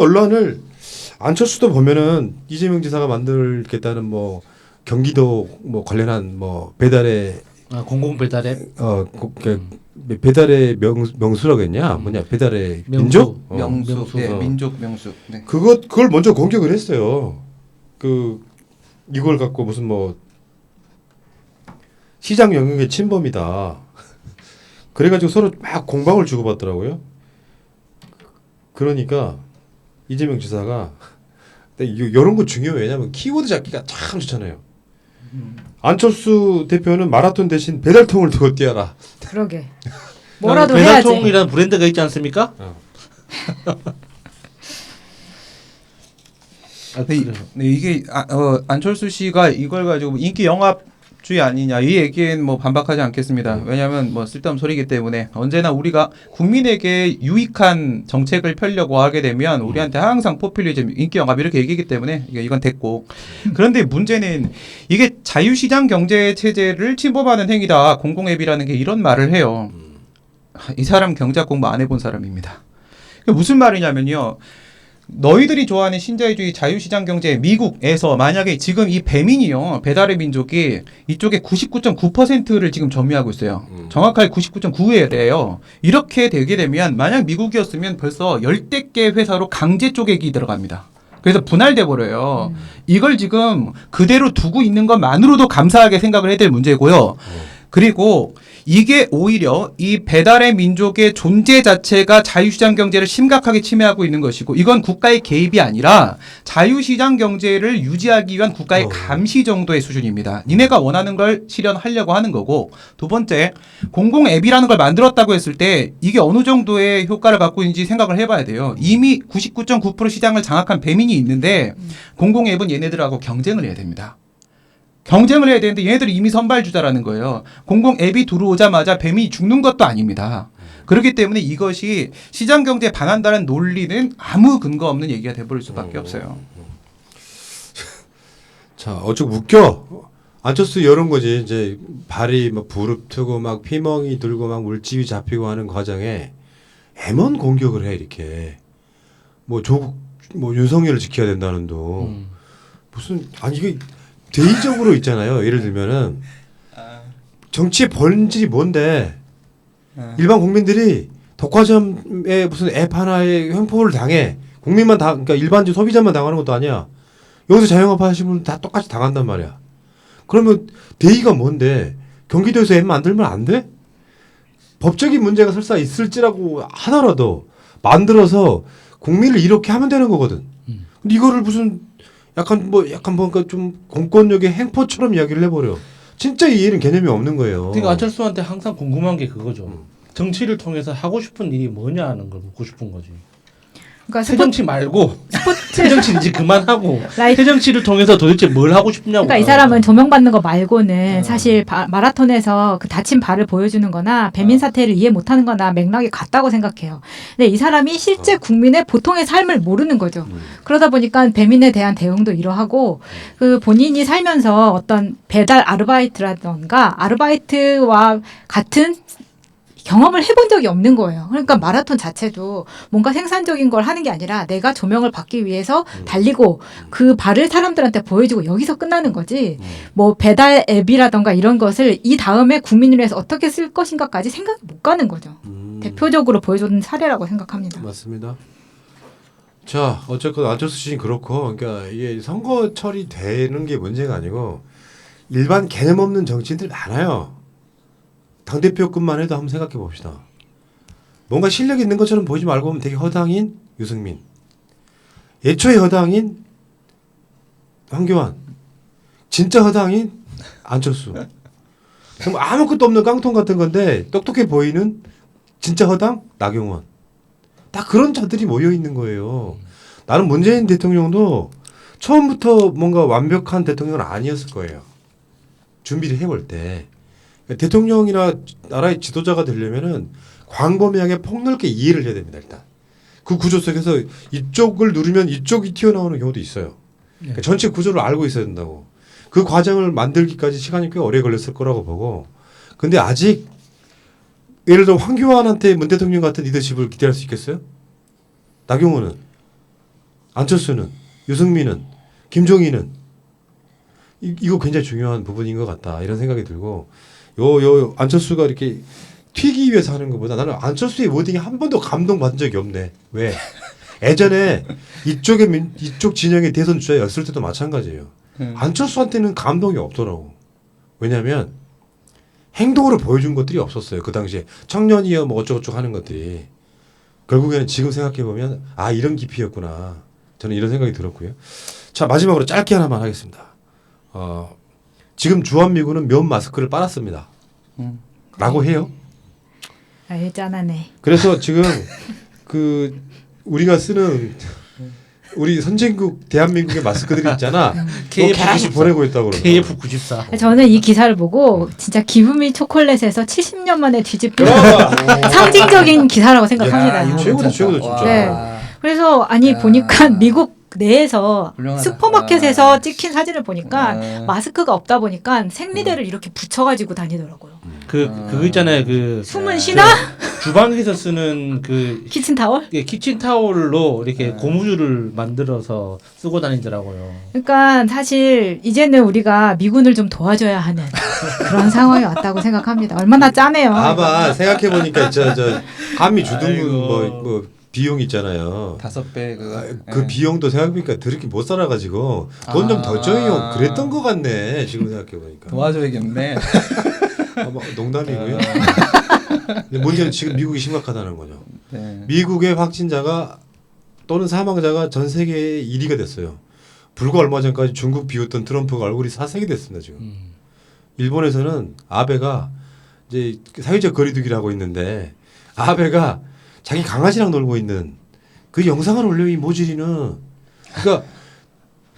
언론을 안철수도 보면은 이재명 지사가 만들겠다는 뭐 경기도 뭐 관련한 뭐 배달의 공공 배달앱 배달의 명수라겠냐 뭐냐 배달의 명수. 민족 명수, 네, 어. 민족 명수. 네. 그걸 먼저 공격을 했어요. 이걸 갖고 무슨 뭐 시장 영역의 침범이다. 그래가지고 서로 막 공방을 주고받더라고요. 그러니까 이재명 지사가 이런 거 중요해요. 왜냐하면 키워드 잡기가 참 좋잖아요. 안철수 대표는 마라톤 대신 배달통을 두고 뛰어라. 그러게. 뭐라도 해야지. 배달통이라는 브랜드가 있지 않습니까? 네, 이게 안철수 씨가 이걸 가지고 인기 영합주의 아니냐 이 얘기엔 뭐 반박하지 않겠습니다. 왜냐하면 뭐 쓸데없는 소리이기 때문에 언제나 우리가 국민에게 유익한 정책을 펴려고 하게 되면 우리한테 항상 포퓰리즘, 인기 영합 이렇게 얘기하기 때문에 이건 됐고 그런데 문제는 이게 자유시장 경제 체제를 침범하는 행위다. 공공앱이라는 게 이런 말을 해요. 이 사람 경제학 공부 안 해본 사람입니다. 무슨 말이냐면요. 너희들이 좋아하는 신자유주의 자유시장 경제 미국에서 만약에 지금 이 배민이요. 배달의 민족이 이쪽에 99.9%를 지금 점유하고 있어요. 정확하게 99.9%예요. 이렇게 되게 되면 만약 미국이었으면 벌써 열대 개 회사로 강제 쪼개기 들어갑니다. 그래서 분할돼 버려요. 이걸 지금 그대로 두고 있는 것만으로도 감사하게 생각을 해야 될 문제고요. 그리고 이게 오히려 이 배달의 민족의 존재 자체가 자유시장 경제를 심각하게 침해하고 있는 것이고 이건 국가의 개입이 아니라 자유시장 경제를 유지하기 위한 국가의 감시 정도의 수준입니다. 니네가 원하는 걸 실현하려고 하는 거고 두 번째 공공앱이라는 걸 만들었다고 했을 때 이게 어느 정도의 효과를 갖고 있는지 생각을 해봐야 돼요. 이미 99.9% 시장을 장악한 배민이 있는데 공공앱은 얘네들하고 경쟁을 해야 됩니다. 경쟁을 해야 되는데 얘네들이 이미 선발주자라는 거예요. 공공 앱이 들어오자마자 뱀이 죽는 것도 아닙니다. 그렇기 때문에 이것이 시장경제에 반한다는 논리는 아무 근거 없는 얘기가 돼버릴 수밖에 없어요. 자, 어쩌고 웃겨. 안철수 이런 거지. 이제 발이 막 부릅트고 막 피멍이 들고 막 물집이 잡히고 하는 과정에 애먼 공격을 해 이렇게. 뭐 조국 뭐 윤석열을 지켜야 된다는 둥. 무슨 아니 이게 대의적으로 있잖아요. 예를 들면은 정치의 본질이 뭔데 일반 국민들이 독화점에 무슨 앱 하나에 횡포를 당해 국민만 다 그러니까 일반적 소비자만 당하는 것도 아니야. 여기서 자영업 하시는 분 다 똑같이 당한단 말이야. 그러면 대의가 뭔데 경기도에서 앱 만들면 안 돼? 법적인 문제가 설사 있을지라고 하더라도 만들어서 국민을 이렇게 하면 되는 거거든. 근데 이거를 무슨 약간 뭔가 좀 공권력의 행포처럼 이야기를 해버려. 진짜 이해는 개념이 없는 거예요. 그러니까 안철수한테 항상 궁금한 게 그거죠. 정치를 통해서 하고 싶은 일이 뭐냐 하는 걸 묻고 싶은 거지. 그러니까 새정치 말고 새정치 이제 그만하고 라이트. 새정치를 통해서 도대체 뭘 하고 싶냐고. 그러니까 이 사람은 조명받는 거 말고는 사실 마라톤에서 그 다친 발을 보여주는 거나 배민 사태를 이해 못하는 거나 맥락이 같다고 생각해요. 근데 이 사람이 실제 국민의 보통의 삶을 모르는 거죠. 그러다 보니까 배민에 대한 대응도 이러하고 그 본인이 살면서 어떤 배달 아르바이트라던가 아르바이트와 같은 경험을 해본 적이 없는 거예요. 그러니까 마라톤 자체도 뭔가 생산적인 걸 하는 게 아니라 내가 조명을 받기 위해서 달리고 그 발을 사람들한테 보여주고 여기서 끝나는 거지. 뭐 배달 앱이라던가 이런 것을 이 다음에 국민을 위해서 어떻게 쓸 것인가까지 생각이 못 가는 거죠. 대표적으로 보여주는 사례라고 생각합니다. 맞습니다. 자, 어쨌건 안철수 씨는 그렇고, 그러니까 이게 선거 처리되는 게 문제가 아니고 일반 개념 없는 정치인들 많아요. 당대표급만 해도 한번 생각해 봅시다. 뭔가 실력 있는 것처럼 보이지 말고 보면 되게 허당인 유승민. 애초에 허당인 황교안. 진짜 허당인 안철수. 그럼 아무것도 없는 깡통 같은 건데 똑똑해 보이는 진짜 허당 나경원. 다 그런 자들이 모여 있는 거예요. 나는 문재인 대통령도 처음부터 뭔가 완벽한 대통령은 아니었을 거예요. 준비를 해볼 때. 대통령이나 나라의 지도자가 되려면은 광범위하게 폭넓게 이해를 해야 됩니다. 일단 그 구조 속에서 이쪽을 누르면 이쪽이 튀어나오는 경우도 있어요. 그러니까 전체 구조를 알고 있어야 된다고. 그 과정을 만들기까지 시간이 꽤 오래 걸렸을 거라고 보고. 근데 아직 예를 들어 황교안한테 문 대통령 같은 리더십을 기대할 수 있겠어요? 나경원은 안철수는, 유승민은, 김종인은 이거 굉장히 중요한 부분인 것 같다 이런 생각이 들고 요 안철수가 이렇게 튀기 위해서 하는 것보다 나는 안철수의 워딩이 한 번도 감동받은 적이 없네. 왜? 예전에 이쪽 진영의 대선 주자였을 때도 마찬가지예요. 안철수한테는 감동이 없더라고. 왜냐하면 행동으로 보여준 것들이 없었어요. 그 당시에 청년이여 뭐 어쩌고저쩌고 하는 것들이 결국에는 지금 생각해 보면 아 이런 깊이였구나. 저는 이런 생각이 들었고요. 자 마지막으로 짧게 하나만 하겠습니다. 지금 주한미군은 면 마스크를 빨았습니다. 라고 해요. 짠하네. 그래서 지금 그 우리가 쓰는 우리 선진국 대한민국의 마스크들이 있잖아. 그거 계속 보내고 있다고 그러고. KF94. 저는 이 기사를 보고 진짜 기브미 초콜릿에서 70년 만에 뒤집힌 상징적인 기사라고 생각합니다. 최고다 진짜. 네. 그래서 아니 야. 보니까 미국 내에서 훌륭하다. 슈퍼마켓에서 찍힌 사진을 보니까 마스크가 없다 보니까 생리대를 이렇게 붙여가지고 다니더라고요. 그거 있잖아요. 그 숨은 쉬나? 주방에서 쓰는 그 키친타월? 키친타올로 이렇게 고무줄을 만들어서 쓰고 다니더라고요. 그러니까 사실 이제는 우리가 미군을 좀 도와줘야 하는 그런 상황이 왔다고 생각합니다. 얼마나 짜네요. 아마 생각해 보니까 저 한미 주둔군 아이고. 뭐 비용 있잖아요. 5배 그 비용도 생각해보니까 그렇게 못 살아가지고 돈 좀 더 줘요. 그랬던 것 같네. 지금 생각해 보니까. 도와줘야겠네. 농담이고요. 근데 문제는 지금 미국이 심각하다는 거죠. 네. 미국의 확진자가 또는 사망자가 전 세계에 1위가 됐어요. 불과 얼마 전까지 중국 비웃던 트럼프가 얼굴이 사색이 됐습니다. 지금. 일본에서는 아베가 이제 사회적 거리두기를 하고 있는데 아베가 자기 강아지랑 놀고 있는 그 영상을 올려 이 모질이는. 그러니까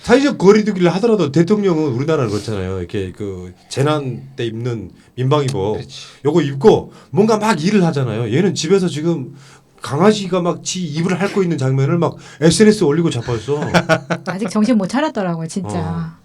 사회적 거리두기를 하더라도 대통령은 우리나라는 그렇잖아요. 이렇게 그 재난 때 입는 민방위복 요거 입고 뭔가 막 일을 하잖아요. 얘는 집에서 지금 강아지가 막 지 입을 핥고 있는 장면을 막 SNS에 올리고 자빠졌어. 아직 정신 못 차렸더라고요, 진짜.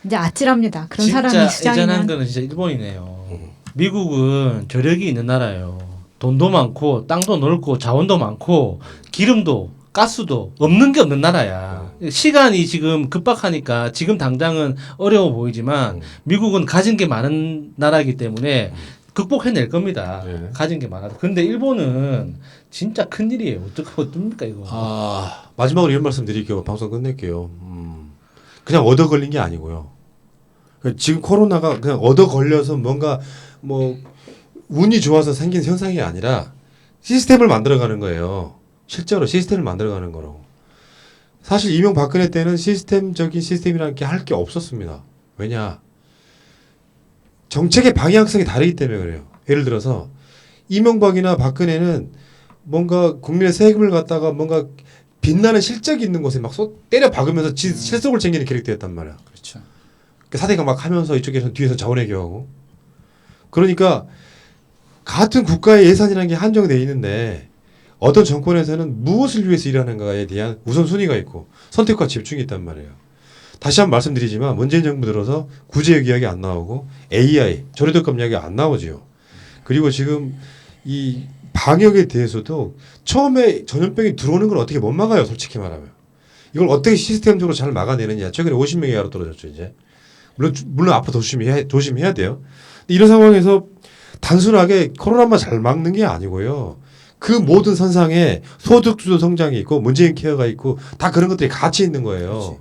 이제 아찔합니다. 그런 사람이 진짜 시장이면. 애잔한 거는 진짜 일본이네요. 미국은 저력이 있는 나라예요. 돈도 많고 땅도 넓고 자원도 많고 기름도 가스도 없는 게 없는 나라야. 시간이 지금 급박하니까 지금 당장은 어려워 보이지만 미국은 가진 게 많은 나라이기 때문에 극복해낼 겁니다. 네. 가진 게 많아도. 근데 일본은 진짜 큰일이에요. 어떡합니까 이거. 마지막으로 이런 말씀 드릴게요. 방송 끝낼게요. 그냥 얻어 걸린 게 아니고요. 그러니까 지금 코로나가 그냥 얻어 걸려서 뭔가 뭐 운이 좋아서 생긴 현상이 아니라 시스템을 만들어가는 거예요. 실제로 시스템을 만들어가는 거라고. 사실 이명박근혜 때는 시스템적인 시스템이라는 게 할 게 없었습니다. 왜냐? 정책의 방향성이 다르기 때문에 그래요. 예를 들어서 이명박이나 박근혜는 뭔가 국민의 세금을 갖다가 뭔가 빛나는 실적이 있는 곳에 막 때려 박으면서 실속을 챙기는 캐릭터였단 말이야. 그렇죠. 사대강 막 하면서 이쪽에서 뒤에서 자원외교하고. 그러니까 같은 국가의 예산이라는 게 한정되어 있는데 어떤 정권에서는 무엇을 위해서 일하는가에 대한 우선순위가 있고 선택과 집중이 있단 말이에요. 다시 한번 말씀드리지만 문재인 정부 들어서 구제역 이야기 안 나오고 AI, 저리덕감 이야기 안 나오지요. 그리고 지금 이 방역에 대해서도 처음에 전염병이 들어오는 걸 어떻게 못 막아요. 솔직히 말하면. 이걸 어떻게 시스템적으로 잘 막아내느냐. 최근에 50명 이하로 떨어졌죠. 이제. 물론 앞으로 조심해야 돼요. 이런 상황에서 단순하게 코로나만 잘 막는 게 아니고요. 그 모든 선상에 소득주도 성장이 있고 문재인 케어가 있고 다 그런 것들이 같이 있는 거예요. 그렇지.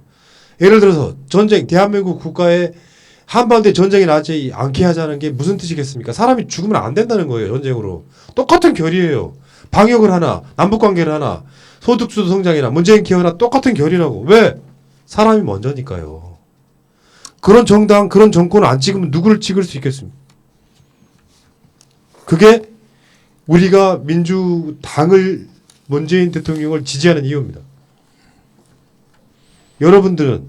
예를 들어서 전쟁, 대한민국 국가에 한반도에 전쟁이 나지 않게 하자는 게 무슨 뜻이겠습니까? 사람이 죽으면 안 된다는 거예요. 전쟁으로. 똑같은 결이에요. 방역을 하나, 남북관계를 하나, 소득주도 성장이나 문재인 케어나 똑같은 결이라고. 왜? 사람이 먼저니까요. 그런 정당, 그런 정권을 안 찍으면 누구를 찍을 수 있겠습니까? 그게 우리가 민주당을 문재인 대통령을 지지하는 이유입니다. 여러분들은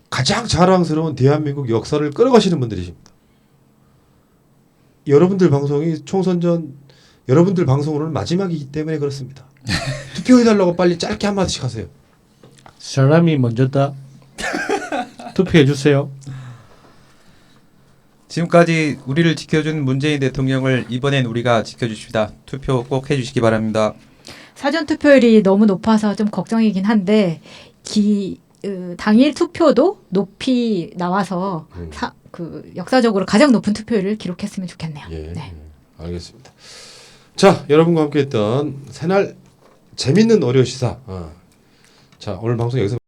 가장 자랑스러운 대한민국 역사를 끌어가시는 분들이십니다. 여러분들 방송이 총선 전 여러분들 방송으로는 마지막이기 때문에 그렇습니다. 투표해달라고 빨리 짧게 한마디씩 하세요. 사람이 먼저다. 투표해 주세요. 지금까지 우리를 지켜준 문재인 대통령을 이번엔 우리가 지켜주십시다. 투표 꼭 해주시기 바랍니다. 사전 투표율이 너무 높아서 좀 걱정이긴 한데 당일 투표도 높이 나와서 역사적으로 가장 높은 투표율을 기록했으면 좋겠네요. 예, 네. 알겠습니다. 자, 여러분과 함께했던 새날 재밌는 어려운 시사. 자, 오늘 방송 여기서